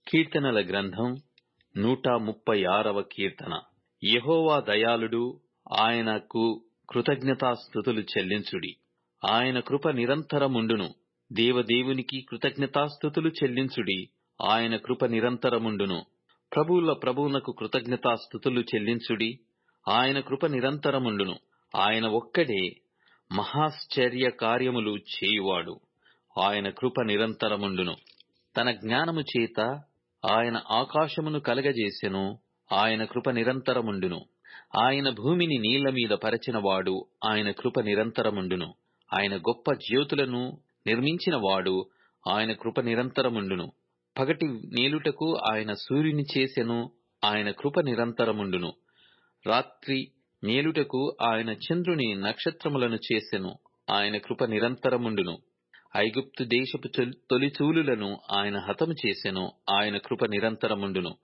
కీర్తనల గ్రంథం 136వ కీర్తన. యెహోవా దయాళుడు, ఆయనకు కృతజ్ఞతాస్తుతులు చెల్లించుడి. ఆయన కృప నిరంతరముండును. దేవదేవునికి కృతజ్ఞతాస్తుతులు చెల్లించుడి. ఆయన కృప నిరంతరముండును. ప్రభువుల ప్రభువునకు కృతజ్ఞతాస్తుతులు చెల్లించుడి. ఆయన కృప నిరంతరముండును. ఆయన ఒక్కడే మహాశ్చర్య కార్యములు చేయువాడు. ఆయన కృప నిరంతరముండును. తన జ్ఞానము చేత ఆయన ఆకాశమును కలగజేసెను. ఆయన కృప నిరంతరముండును. ఆయన భూమిని నీళ్ల మీద పరచినవాడు. ఆయన కృప నిరంతరముండును. ఆయన గొప్ప జ్యోతులను నిర్మించినవాడు. ఆయన కృప నిరంతరముండును. పగటి నేలుటకు ఆయన సూర్యుని చేసెను. ఆయన కృప నిరంతరముండును. రాత్రి నేలుటకు ఆయన చంద్రుని నక్షత్రములను చేసెను. ఆయన కృప నిరంతరముండును. ఐగుప్తు దేశపు తొలిచూలులను ఆయన హతము చేసెను. ఆయన కృప నిరంతరముండును.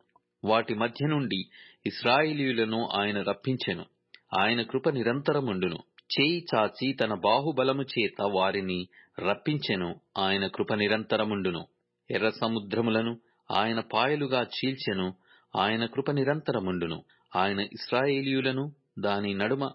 వాటి మధ్య నుండి ఇశ్రాయేలీయులను ఆయన రప్పించెను. ఆయన కృప నిరంతరముండును. చేయి చాచి తన బాహుబలము చేత వారిని రప్పించెను. ఆయన కృప నిరంతరముండును. ఎర్ర సముద్రములను ఆయన పాయలుగా చీల్చెను. ఆయన కృప నిరంతరముండును. ఆయన ఇశ్రాయేలీయులను దాని నడుమ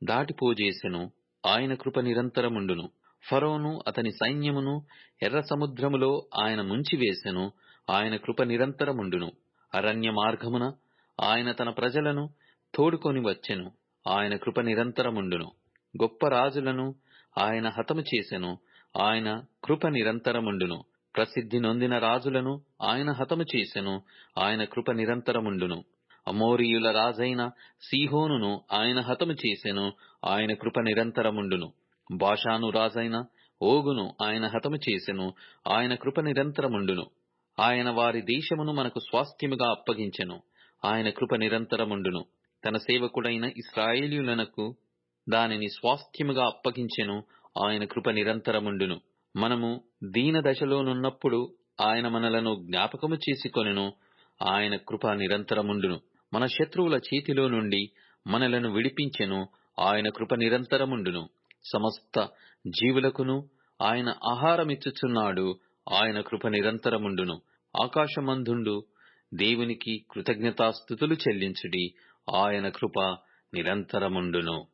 దాటిపోజేసెను. ఆయన కృప నిరంతరముండును. ఫరోను అతని సైన్యమును ఎర్ర సముద్రములో ఆయన ముంచివేసెను. ఆయన కృప నిరంతరముండును. అరణ్య మార్గమున ఆయన తన ప్రజలను తోడుకొని వచ్చెను. ఆయన కృప నిరంతరముండును. గొప్ప రాజులను ఆయన హతము చేసెను. ఆయన కృప నిరంతరముండును. ప్రసిద్ధి నొందిన రాజులను ఆయన హతము చేసెను. ఆయన కృప నిరంతరముండును. అమోరీయుల రాజైన సీహోనును ఆయన హతము చేసెను. ఆయన కృప నిరంతరముండును. బాషాను రాజైన ఓగును ఆయన హతము చేసెను. ఆయన కృప నిరంతరముండును. ఆయన వారి దేశమును మనకు స్వాస్థ్యముగా అప్పగించెను. ఆయన కృప నిరంతరముండును. తన సేవకుడైన ఇశ్రాయేలీయులకు దానిని స్వాస్థ్యముగా అప్పగించెను. ఆయన కృప నిరంతరముండును. మనము దీన దశలోనున్నప్పుడు ఆయన మనలను జ్ఞాపకము చేసుకొనెను. ఆయన కృప నిరంతరముండును. మన శత్రువుల చేతిలో నుండి మనలను విడిపించెను. ఆయన కృప నిరంతరముండును. సమస్త జీవులకును ఆయన ఆహారమిచ్చుచున్నాడు. ఆయన కృప నిరంతరముండును. ఆకాశమందుండు దేవునికి కృతజ్ఞతాస్తుతులు చెల్లించుడి. ఆయన కృప నిరంతరముండును.